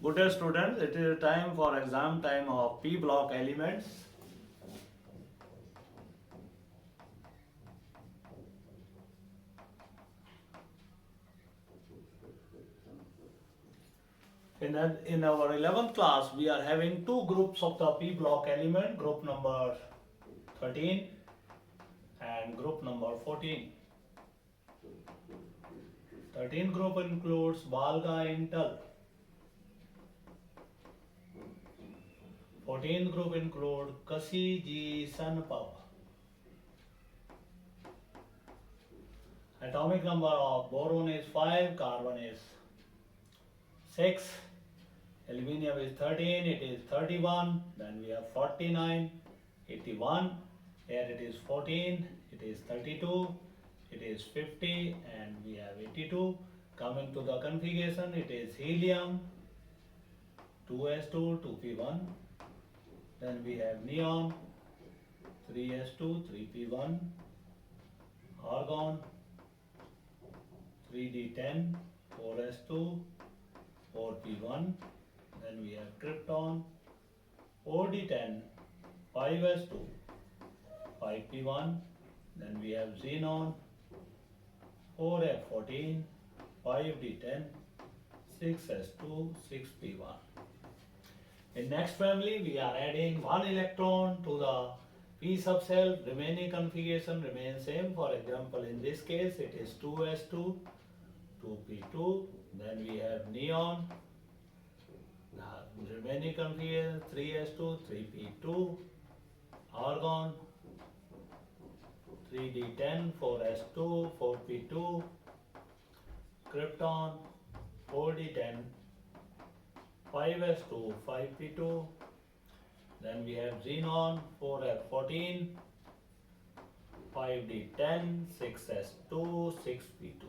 Good day students, it is time for exam time of P block elements. In our 11th class, we are having two groups of the P block element, group number 13 and group number 14. 13 group includes Valga Intel. 14th group include Kasi G Sanpao. Atomic number of boron is 5, carbon is 6, aluminium is 13, it is 31, then we have 49, 81, here it is 14, it is 32, it is 50, and we have 82. Coming to the configuration, it is helium, 2s2, 2p1, then we have neon, 3s2, 3p1, argon, 3d10, 4s2, 4p1, then we have krypton, 4d10, 5s2, 5p1, then we have xenon, 4f14, 5d10, 6s2, 6p1. In next family, we are adding one electron to the p subcell. Remaining configuration remains same. For example, in this case, it is 2s2, 2p2, then we have neon. The remaining configuration 3s2, 3p2, argon, 3d10, 4s2, 4p2, krypton, 4d10, 5s2, 5p2, then we have xenon, 4f14, 5d10, 6s2, 6p2.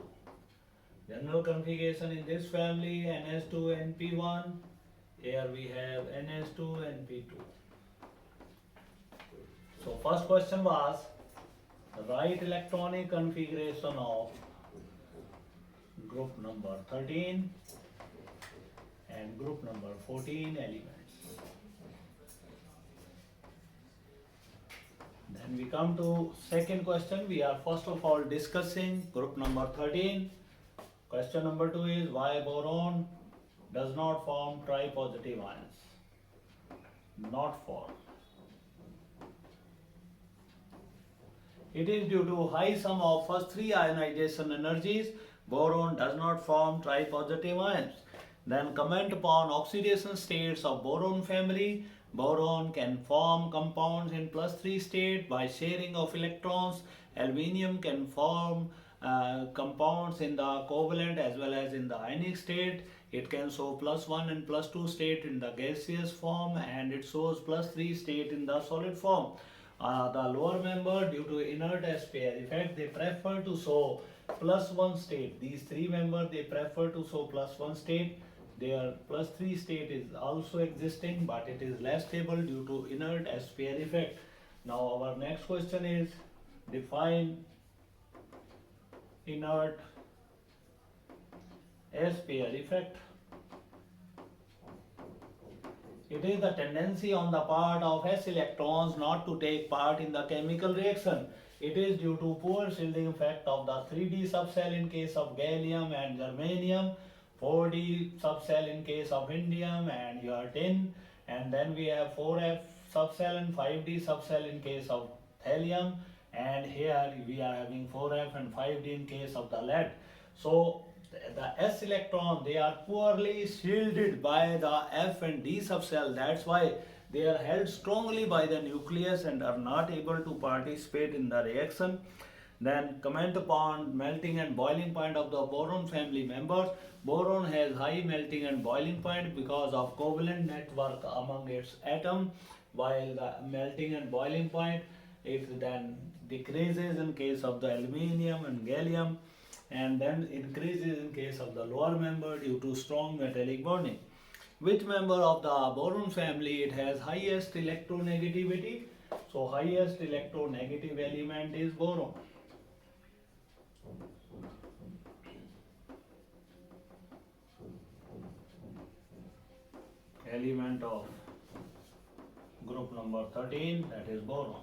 General configuration in this family, ns2, np1, here we have ns2, np2. So first question was, write electronic configuration of group number 13 and group number 14 elements. Then we come to second question. We are first of all discussing group number 13. Question number 2 is why boron does not form tripositive ions. Not form. It is due to high sum of first three ionization energies. Boron does not form tripositive ions. Then comment upon oxidation states of boron family. Boron can form compounds in +3 state by sharing of electrons. Aluminium can form compounds in the covalent as well as in the ionic state. It can show +1 and +2 state in the gaseous form, and it shows +3 state in the solid form. The lower member, due to inert s pair effect, they prefer to show +1 state. These three members, they prefer to show +1 state. Their +3 state is also existing, but it is less stable due to inert s pair effect. Now our next question is, define inert s pair effect. It is the tendency on the part of s electrons not to take part in the chemical reaction. It is due to poor shielding effect of the 3d subcell in case of gallium and germanium, 4d subcell in case of indium and your tin, and then we have 4f subcell and 5d subcell in case of thallium, and here we are having 4f and 5d in case of the lead. So the s electron, they are poorly shielded by the f and d subcell. That's why they are held strongly by the nucleus and are not able to participate in the reaction. Then comment upon melting and boiling point of the boron family members. Boron has high melting and boiling point because of covalent network among its atom, while the melting and boiling point, it then decreases in case of the aluminium and gallium, and then increases in case of the lower member due to strong metallic bonding. Which member of the boron family it has highest electronegativity? So highest electronegative element is boron. element of group number 13, that is boron.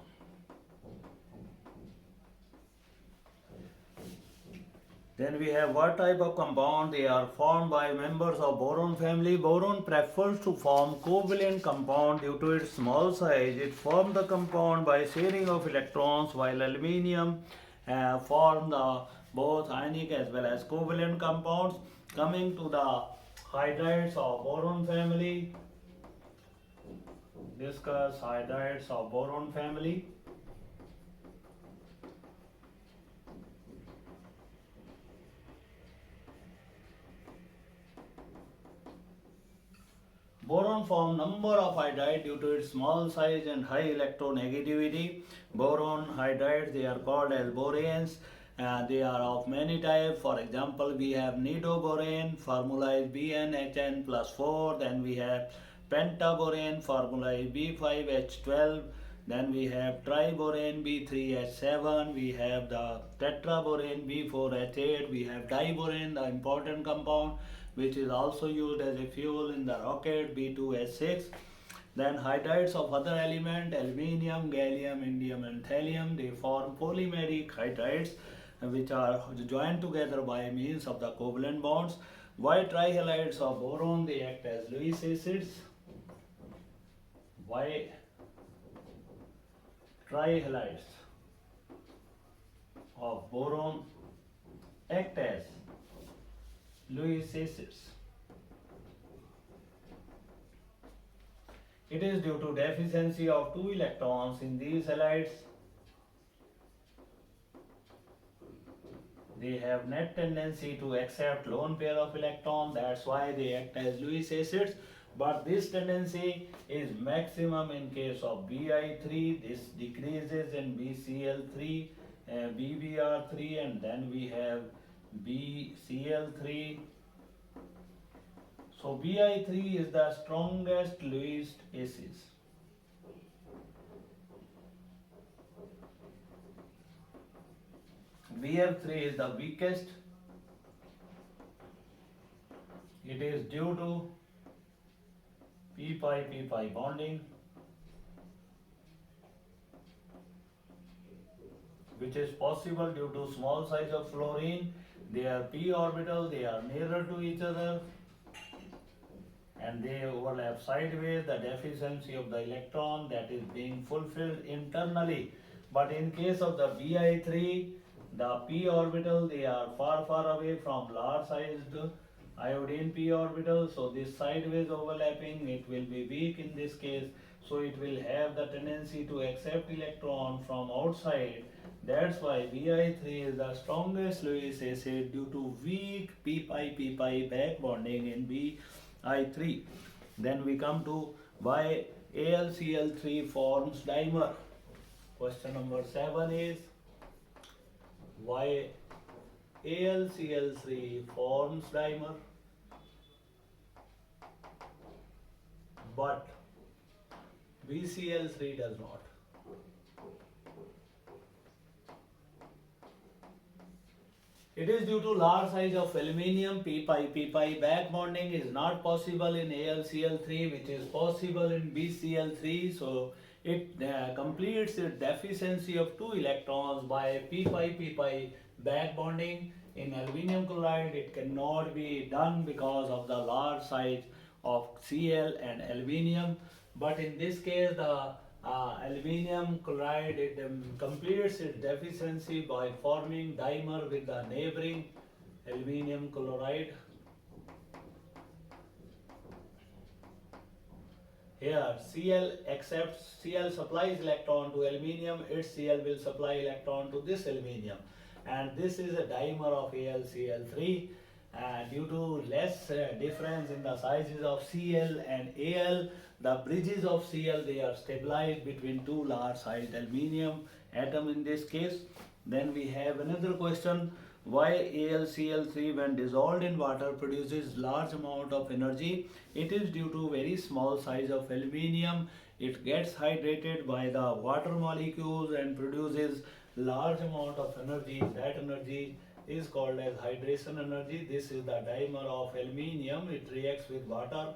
Then we have what type of compound they are formed by members of boron family. Boron prefers to form covalent compound due to its small size. It forms the compound by sharing of electrons, while aluminium form the both ionic as well as covalent compounds. Coming to the hydrides of boron family, discuss hydrides of boron family. Boron form number of hydride due to its small size and high electronegativity. Boron hydrides, they are called as boranes. They are of many types. For example, we have nidoborane, formula is BnHn plus 4. Then we have pentaborane, formula is B5H12. Then we have triborane B3H7. We have the tetraborane B4H8. We have diborane, the important compound, which is also used as a fuel in the rocket, B2H6. Then hydrides of other element, aluminium, gallium, indium and thallium, they form polymeric hydrides which are joined together by means of the covalent bonds. White trihalides of boron, they act as Lewis acids. White trihalides of boron act as Lewis acids. It is due to deficiency of 2 electrons in these halides. They have net tendency to accept lone pair of electrons, that's why they act as Lewis acids. But this tendency is maximum in case of Bi3, this decreases in BCl3, BBr3, and then we have BCl3. So Bi3 is the strongest Lewis acid. Bf3 is the weakest. It is due to p-pi bonding, which is possible due to small size of fluorine. They are p orbital, they are nearer to each other, and they overlap sideways. The deficiency of the electron that is being fulfilled internally. But in case of the Bi3, the p orbital, they are far away from large sized iodine p orbital. So this sideways overlapping, it will be weak in this case. So it will have the tendency to accept electron from outside. That's why Bi3 is the strongest Lewis acid due to weak p-pi back bonding in Bi3. Then we come to why AlCl3 forms dimer. Question number 7 is why AlCl3 forms dimer but BCl3 does not. It is due to large size of aluminium. p-pi back bonding is not possible in AlCl3, which is possible in BCl3. So it completes its deficiency of 2 electrons by p-pi back bonding. In aluminium chloride, it cannot be done because of the large size of Cl and aluminium. But in this case, the aluminium chloride, it completes its deficiency by forming dimer with the neighboring aluminium chloride. Here Cl supplies electron to aluminium, its Cl will supply electron to this aluminium, and this is a dimer of AlCl3. Due to less difference in the sizes of Cl and Al, the bridges of Cl, they are stabilized between 2 large sized aluminium atom in this case. Then we have another question, why AlCl3 when dissolved in water produces large amount of energy? It is due to very small size of aluminium. It gets hydrated by the water molecules and produces large amount of energy. That energy is called as hydration energy. This is the dimer of aluminium. It reacts with water.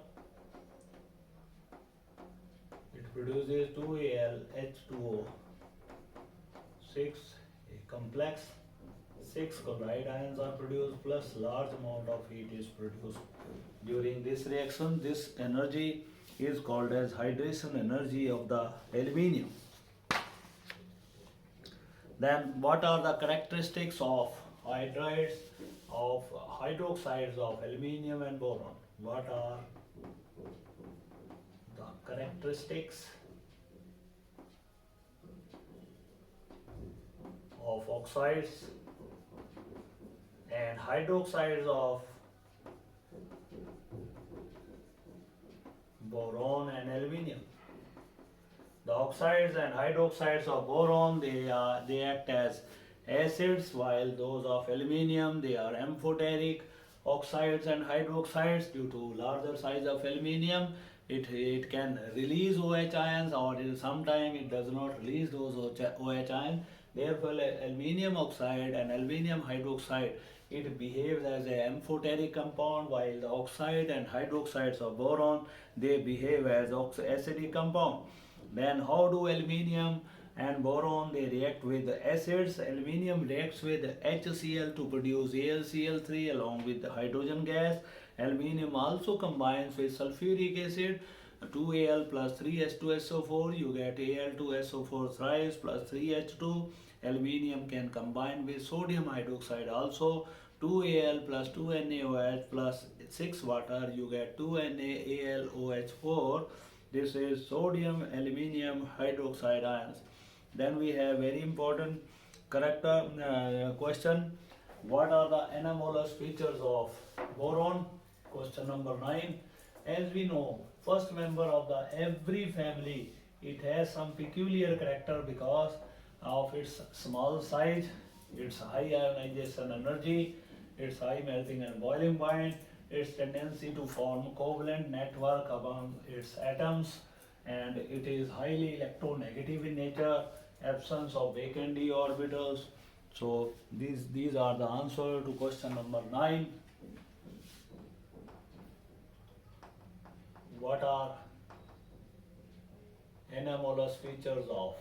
produces 2Al H2O 6, a complex. 6 chloride ions are produced plus large amount of heat is produced. During this reaction, this energy is called as hydration energy of the aluminium. Then what are the characteristics of hydrides of hydroxides of aluminium and boron? What are the characteristics of oxides and hydroxides of boron and aluminium? The oxides and hydroxides of boron, they act as acids, while those of aluminium, they are amphoteric. Oxides and hydroxides, due to larger size of aluminium, it can release OH ions, or sometimes it does not release those OH ions. Therefore, aluminium oxide and aluminium hydroxide, it behaves as an amphoteric compound, while the oxide and hydroxides of boron, they behave as acidic compound. Then how do aluminium and boron, they react with acids? Aluminium reacts with HCl to produce AlCl3 along with the hydrogen gas. Aluminium also combines with sulfuric acid, 2Al plus 3H2SO4, you get Al2SO4 thrice plus 3H2. Aluminium can combine with sodium hydroxide also, 2Al plus 2NaOH plus 6 water, you get 2NaAlOH4. This is sodium aluminium hydroxide ions. Then we have very important question. What are the anomalous features of boron? Question number 9. As we know, first member of the every family, it has some peculiar character because of its small size, its high ionization energy, its high melting and boiling point, its tendency to form covalent network among its atoms, and it is highly electronegative in nature, absence of vacant d orbitals. So these are the answer to question number 9. What are anomalous features of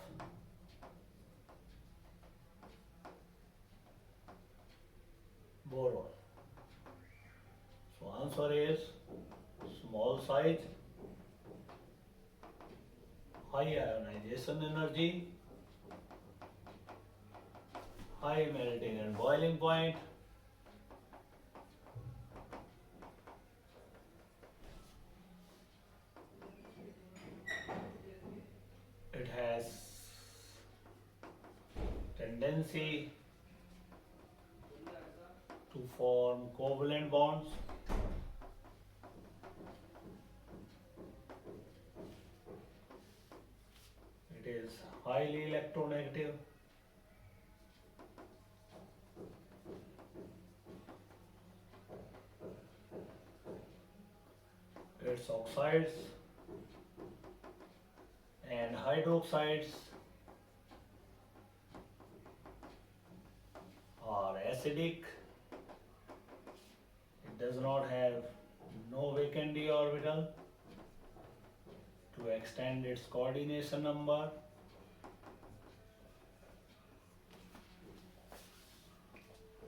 boron? So answer is small size, high ionization energy, high melting and boiling point, it has tendency to form covalent bonds, it is highly electronegative, its oxides and hydroxides are acidic, it does not have no vacant d orbital to extend its coordination number.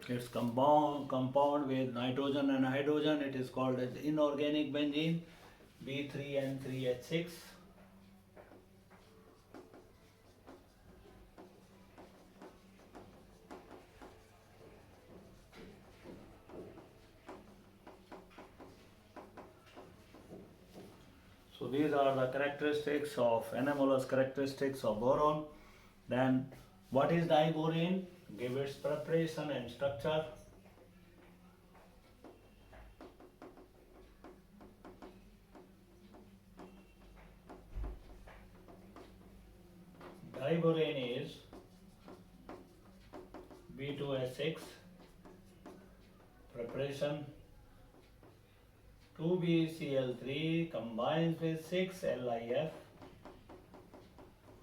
It's compound with nitrogen and hydrogen. It is called as inorganic benzene, B3N3H6. So these are the characteristics of anomalous characteristics of boron. Then what is diborane? Give its preparation and structure. Diborane is B2H6, preparation 2BCl3 combines with 6LiF.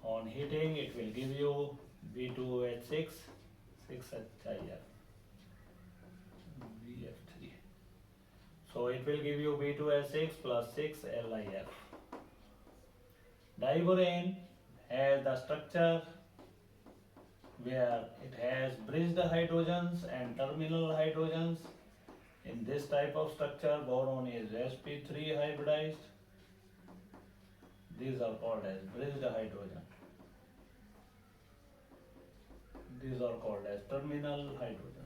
On heating, it will give you B2H6, 6HIF, BF3. So it will give you B2H6 plus 6LiF. Diborane has the structure where it has bridged hydrogens and terminal hydrogens. In this type of structure, boron is sp3 hybridized. These are called as bridged hydrogen. These are called as terminal hydrogens.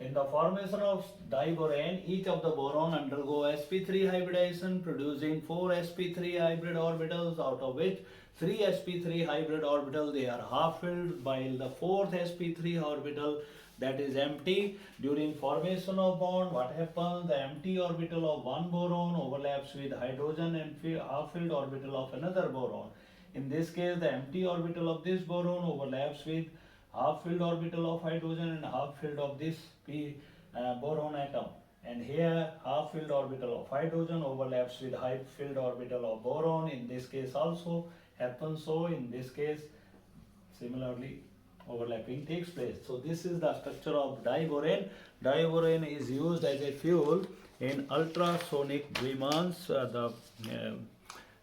In the formation of diborane, each of the boron undergo sp3 hybridization, producing 4 sp3 hybrid orbitals, out of which 3 sp3 hybrid orbitals they are half filled, while the fourth sp3 orbital that is empty. During formation of bond, what happens? The empty orbital of one boron overlaps with hydrogen and half filled orbital of another boron. In this case, the empty orbital of this boron overlaps with half filled orbital of hydrogen and half filled of this boron atom. And here half filled orbital of hydrogen overlaps with half filled orbital of boron. In this case also happens so. In this case similarly overlapping takes place. So this is the structure of diborane. Diborane is used as a fuel in ultrasonic Vimans,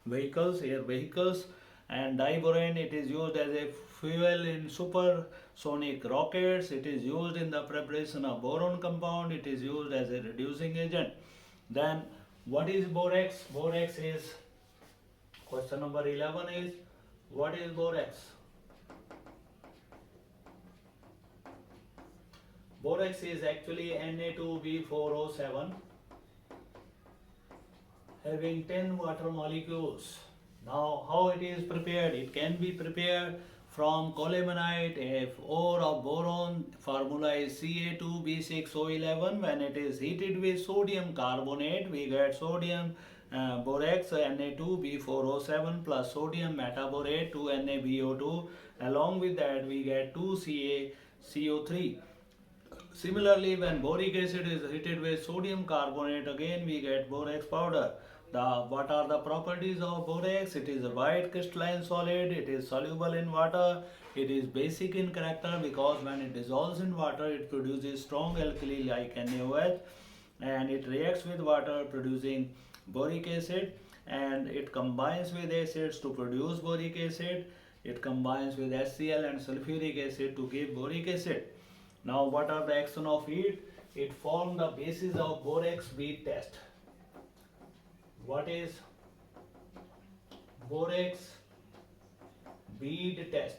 vehicles, air vehicles, and diborane it is used as a fuel in supersonic rockets. It is used in the preparation of boron compound. It is used as a reducing agent. Then what is borax? Borax is, question number 11 is, what is borax? Borax is actually Na2B4O7 having 10 water molecules. Now how it is prepared? It can be prepared from colemanite. If ore of boron, formula is Ca2B6O11. When it is heated with sodium carbonate, we get sodium borax Na2B4O7 plus sodium metaborate 2NaBO2. Along with that we get 2CaCO3. Similarly, when boric acid is heated with sodium carbonate, again we get borax powder. What are the properties of borax? It is a white crystalline solid. It is soluble in water. It is basic in character because when it dissolves in water, it produces strong alkali like NaOH, and it reacts with water producing boric acid, and it combines with acids to produce boric acid. It combines with HCl and sulfuric acid to give boric acid. Now what are the action of it? It formed the basis of borax bead test. What is borax bead test?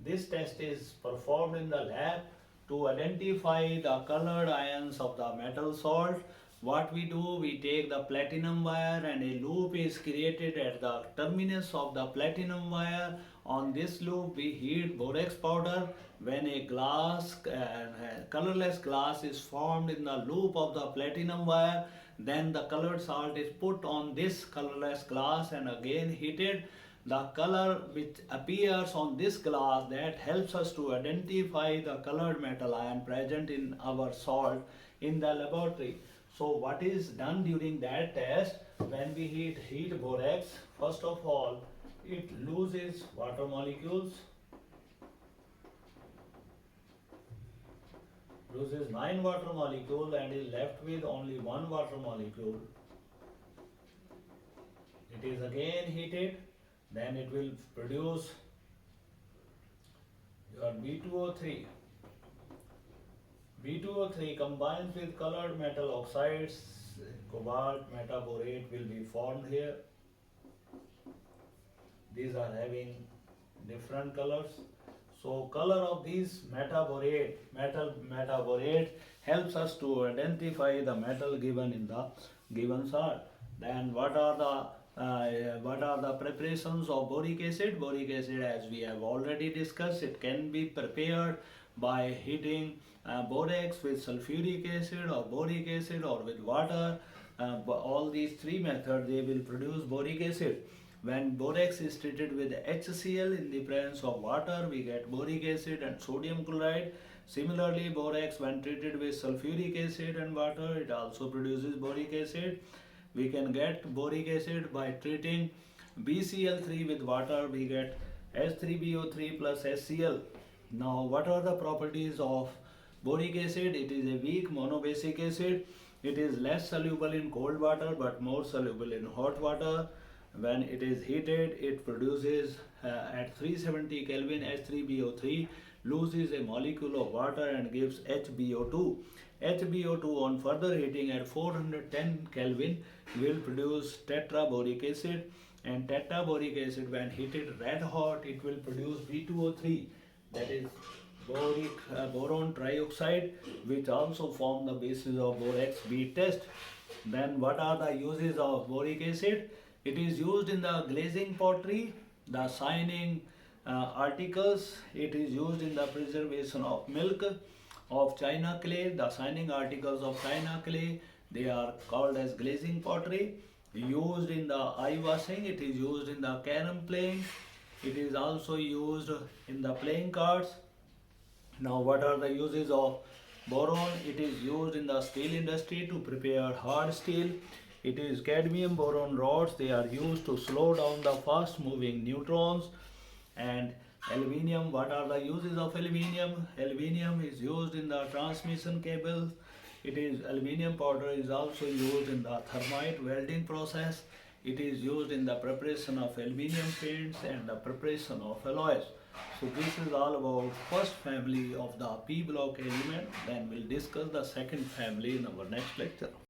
This test is performed in the lab to identify the colored ions of the metal salt. What we do, we take the platinum wire and a loop is created at the terminus of the platinum wire. On this loop we heat borax powder. When a glass, colorless glass is formed in the loop of the platinum wire, then the colored salt is put on this colorless glass and again heated. The color which appears on this glass, that helps us to identify the colored metal ion present in our salt in the laboratory. So what is done during that test? When we heat borax, first of all it loses water molecules, loses 9 water molecules and is left with only 1 water molecule. It is again heated, then it will produce your B2O3. B2O3 combines with colored metal oxides, cobalt metaborate will be formed here. These are having different colors. So color of these metal metaborate helps us to identify the metal given in the given salt. Then what are the preparations of boric acid? Boric acid, as we have already discussed, it can be prepared by heating borax with sulfuric acid or boric acid or with water. All these three methods they will produce boric acid. When borax is treated with HCl in the presence of water, we get boric acid and sodium chloride. Similarly, borax when treated with sulfuric acid and water, it also produces boric acid. We can get boric acid by treating BCl3 with water. We get H3BO3 plus HCl. Now, what are the properties of boric acid? It is a weak monobasic acid. It is less soluble in cold water but more soluble in hot water. When it is heated, it produces at 370 Kelvin H3BO3, loses a molecule of water and gives HBO2. HBO2 on further heating at 410 Kelvin will produce tetraboric acid, and tetraboric acid when heated red hot it will produce B2O3, that is boron trioxide, which also form the basis of borax bead test. Then what are the uses of boric acid? It is used in the glazing pottery, the signing articles. It is used in the preservation of milk, of china clay, the signing articles of china clay. They are called as glazing pottery. Used in the eye washing. It is used in the carom playing. It is also used in the playing cards. Now, what are the uses of boron? It is used in the steel industry to prepare hard steel. It is cadmium boron rods. They are used to slow down the fast moving neutrons. And aluminium, what are the uses of aluminium? Aluminium is used in the transmission cables. It is aluminium powder is also used in the thermite welding process. It is used in the preparation of aluminium paints and the preparation of alloys. So this is all about first family of the P block element. Then we'll discuss the second family in our next lecture.